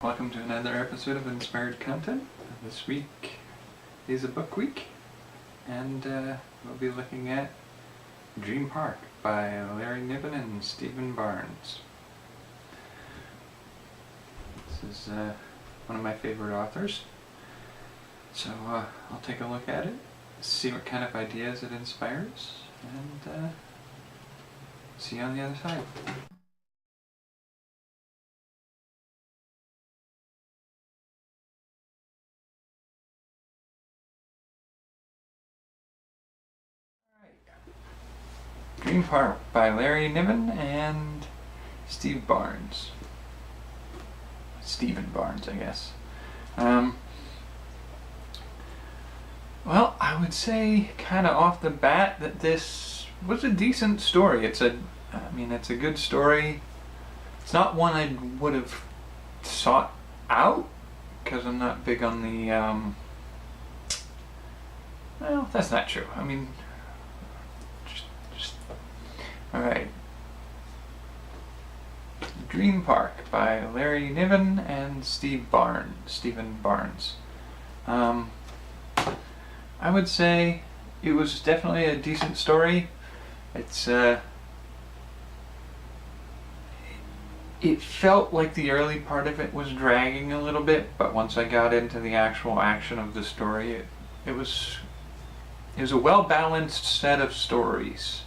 Welcome to another episode of Inspired Content. This week is a book week, and we'll be looking at Dreampark by Larry Niven and Stephen Barnes. This is one of my favorite authors, so I'll take a look at it, see what kind of ideas it inspires, and see you on the other side. Dreampark by Larry Niven and Stephen Barnes, I guess. Well, I would say kind of off the bat that this was a decent story. It's a good story. It's not one I would have sought out because I'm not big on the, well, that's not true. I mean, alright. Dreampark by Larry Niven and Stephen Barnes. I would say it was definitely a decent story. It's it felt like the early part of it was dragging a little bit, but once I got into the actual action of the story, it was a well-balanced set of stories.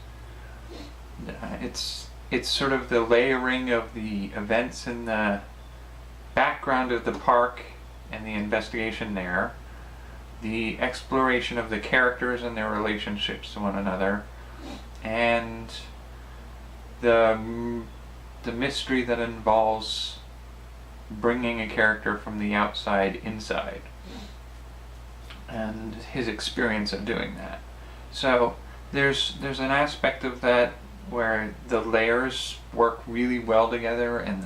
It's sort of the layering of the events in the background of the park and the investigation there, the exploration of the characters and their relationships to one another, and the mystery that involves bringing a character from the outside inside and his experience of doing that. So there's an aspect of that where the layers work really well together and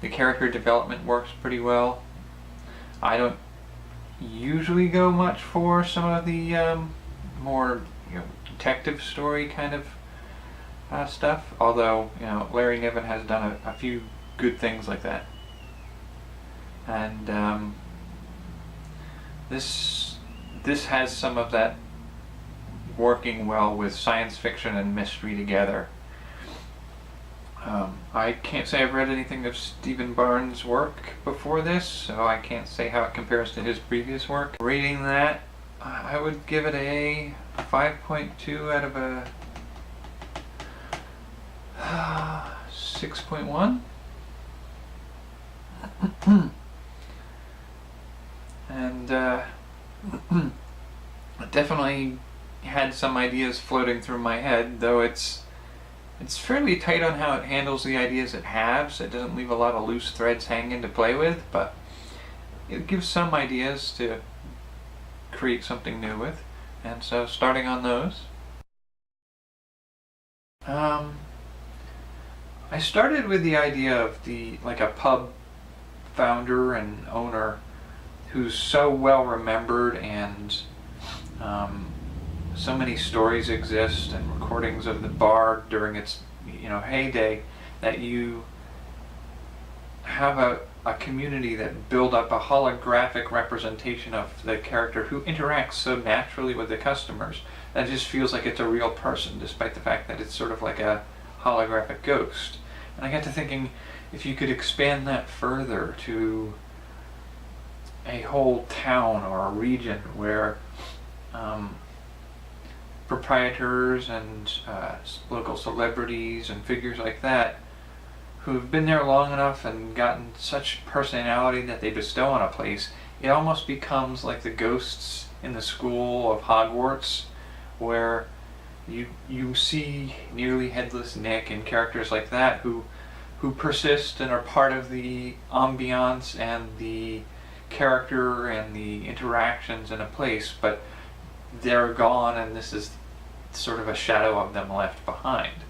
the character development works pretty well. I don't usually go much for some of the more detective story kind of stuff, although Larry Niven has done a few good things like that. And this has some of that working well with science fiction and mystery together. I can't say I've read anything of Stephen Barnes' work before this, so I can't say how it compares to his previous work. Rating that, I would give it a 5.2 out of a 6.1. And definitely had some ideas floating through my head, though it's fairly tight on how it handles the ideas it has. It doesn't leave a lot of loose threads hanging to play with, but it gives some ideas to create something new with, and so starting on those. I started with the idea of a pub founder and owner who's so well remembered, and so many stories exist and recordings of the bar during its heyday, that you have a community that build up a holographic representation of the character who interacts so naturally with the customers that it just feels like it's a real person, despite the fact that it's sort of like a holographic ghost. And I got to thinking, if you could expand that further to a whole town or a region where proprietors and local celebrities and figures like that who've been there long enough and gotten such personality that they bestow on a place, it almost becomes like the ghosts in the school of Hogwarts, where you see nearly headless Nick and characters like that who persist and are part of the ambiance and the character and the interactions in a place, but they're gone and this is sort of a shadow of them left behind.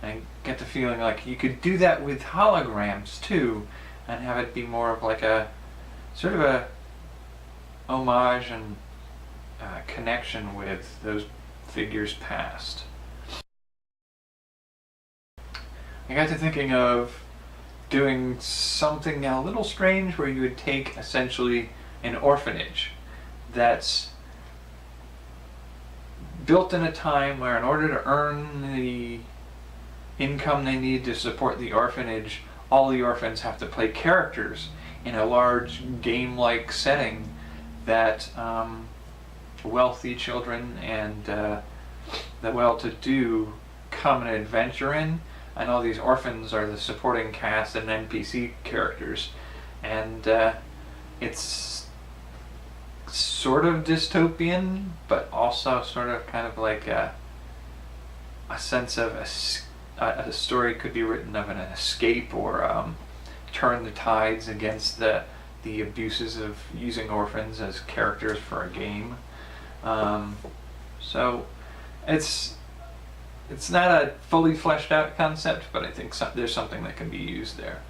And I get the feeling like you could do that with holograms too, and have it be more of like a sort of a homage and connection with those figures past. I got to thinking of doing something a little strange where you would take essentially an orphanage that's built in a time where, in order to earn the income they need to support the orphanage, all the orphans have to play characters in a large game-like setting that wealthy children and the well-to-do come and adventure in, and all these orphans are the supporting cast and NPC characters. And it's sort of dystopian, but also sort of kind of like a sense of a story could be written of an escape, or turn the tides against the abuses of using orphans as characters for a game. So it's not a fully fleshed out concept, but I think there's something that can be used there.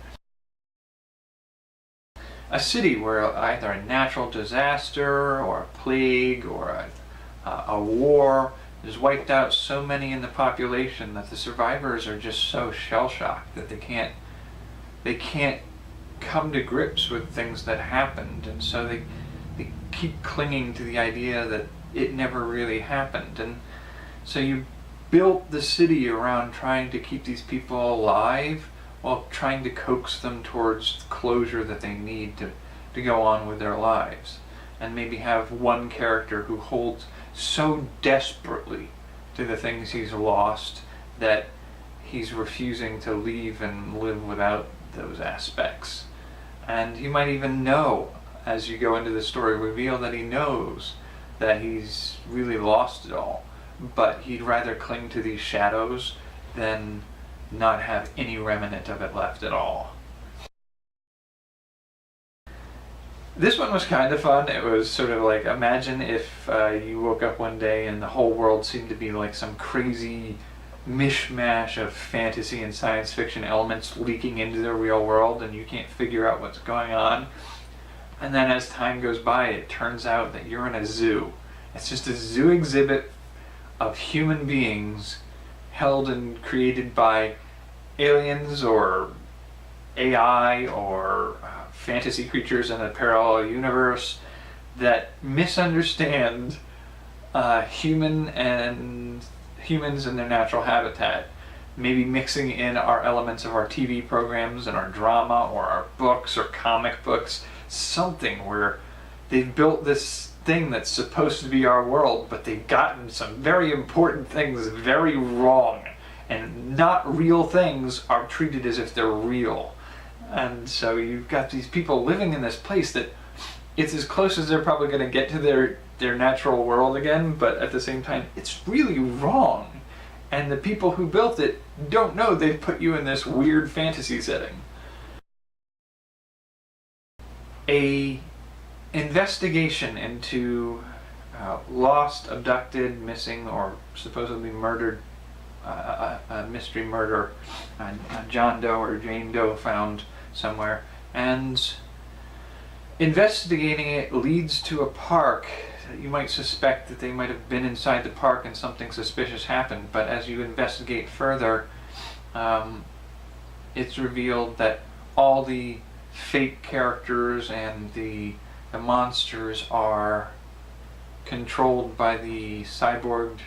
A city where either a natural disaster or a plague or a war has wiped out so many in the population that the survivors are just so shell-shocked that they can't come to grips with things that happened, and so they keep clinging to the idea that it never really happened. And so you built the city around trying to keep these people alive while trying to coax them towards closure that they need to go on with their lives. And maybe have one character who holds so desperately to the things he's lost that he's refusing to leave and live without those aspects. And you might even know, as you go into the story, reveal that he knows that he's really lost it all, but he'd rather cling to these shadows than not have any remnant of it left at all. This one was kind of fun. It was sort of like, imagine if you woke up one day and the whole world seemed to be like some crazy mishmash of fantasy and science fiction elements leaking into the real world, and you can't figure out what's going on. And then as time goes by, it turns out that you're in a zoo. It's just a zoo exhibit of human beings held and created by aliens or AI or fantasy creatures in a parallel universe that misunderstand humans and their natural habitat, maybe mixing in our elements of our TV programs and our drama or our books or comic books, something where they've built this thing that's supposed to be our world, but they've gotten some very important things very wrong, and not real things are treated as if they're real. And so you've got these people living in this place that it's as close as they're probably going to get to their natural world again, but at the same time it's really wrong, and the people who built it don't know they've put you in this weird fantasy setting. A investigation into lost, abducted, missing, or supposedly murdered, a mystery murder, a John Doe or Jane Doe found somewhere, and investigating it leads to a park. You might suspect that they might have been inside the park and something suspicious happened, but as you investigate further, it's revealed that all the fake characters and the monsters are controlled by the cyborg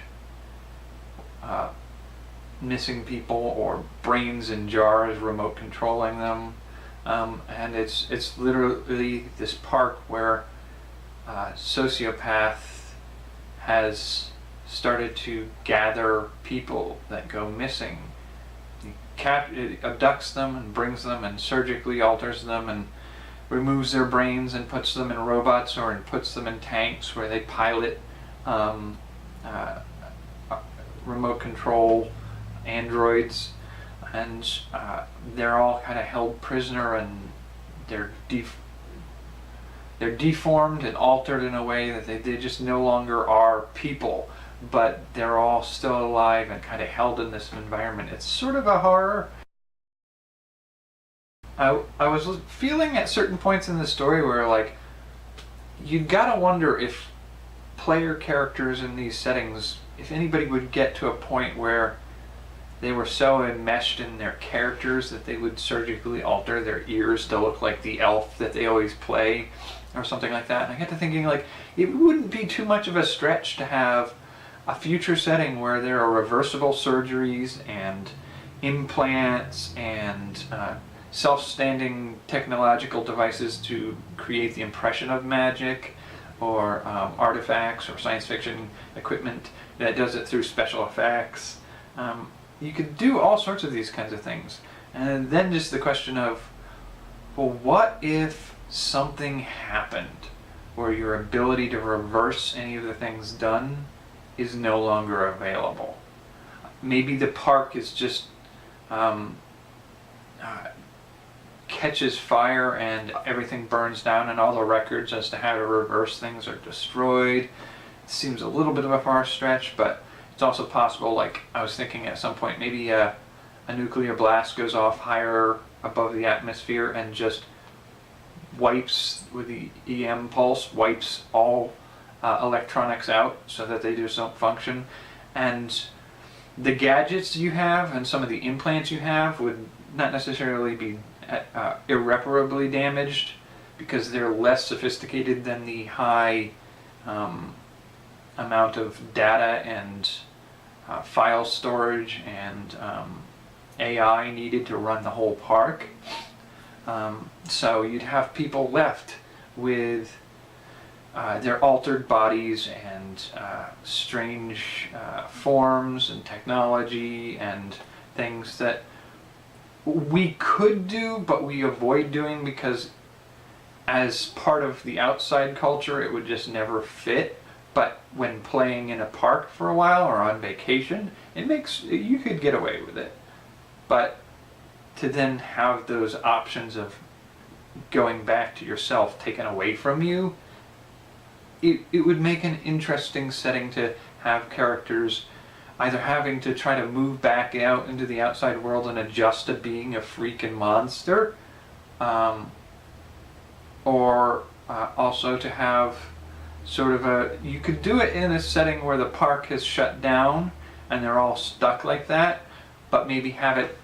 missing people, or brains in jars remote controlling them. And it's literally this park where a sociopath has started to gather people that go missing. He abducts them and brings them and surgically alters them and removes their brains and puts them in robots or puts them in tanks where they pilot remote control androids, and they're all kind of held prisoner, and they're deformed and altered in a way that they just no longer are people, but they're all still alive and kind of held in this environment. It's sort of a horror. I was feeling at certain points in the story where, like, you'd gotta wonder if player characters in these settings, if anybody would get to a point where they were so enmeshed in their characters that they would surgically alter their ears to look like the elf that they always play, or something like that. And I got to thinking, like, it wouldn't be too much of a stretch to have a future setting where there are reversible surgeries and implants and self-standing technological devices to create the impression of magic, or artifacts or science fiction equipment that does it through special effects. You could do all sorts of these kinds of things. And then just the question of, well, what if something happened where your ability to reverse any of the things done is no longer available? Maybe the park is just catches fire and everything burns down, and all the records as to how to reverse things are destroyed. It seems a little bit of a far stretch, but it's also possible, like I was thinking at some point, maybe a nuclear blast goes off higher above the atmosphere and just wipes, with the EM pulse, wipes all electronics out so that they just don't function. And the gadgets you have and some of the implants you have would not necessarily be irreparably damaged, because they're less sophisticated than the high amount of data and file storage and AI needed to run the whole park. So you'd have people left with their altered bodies and strange forms and technology and things that we could do, but we avoid doing because as part of the outside culture it would just never fit. But when playing in a park for a while or on vacation, you could get away with it. But to then have those options of going back to yourself taken away from you, it would make an interesting setting to have characters either having to try to move back out into the outside world and adjust to being a freaking monster, or also to have sort of you could do it in a setting where the park has shut down and they're all stuck like that, but maybe have it,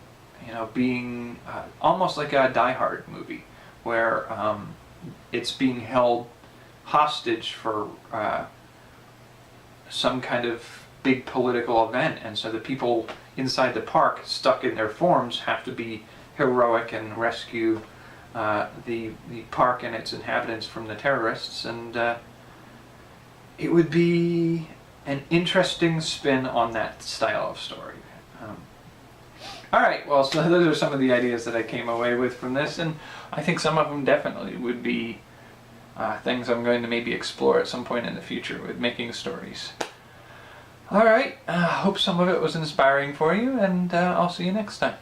being almost like a Die Hard movie, where it's being held hostage for some kind of big political event, and so the people inside the park stuck in their forms have to be heroic and rescue the park and its inhabitants from the terrorists. And it would be an interesting spin on that style of story. Alright, well, so those are some of the ideas that I came away with from this, and I think some of them definitely would be things I'm going to maybe explore at some point in the future with making stories. Alright, hope some of it was inspiring for you, and I'll see you next time.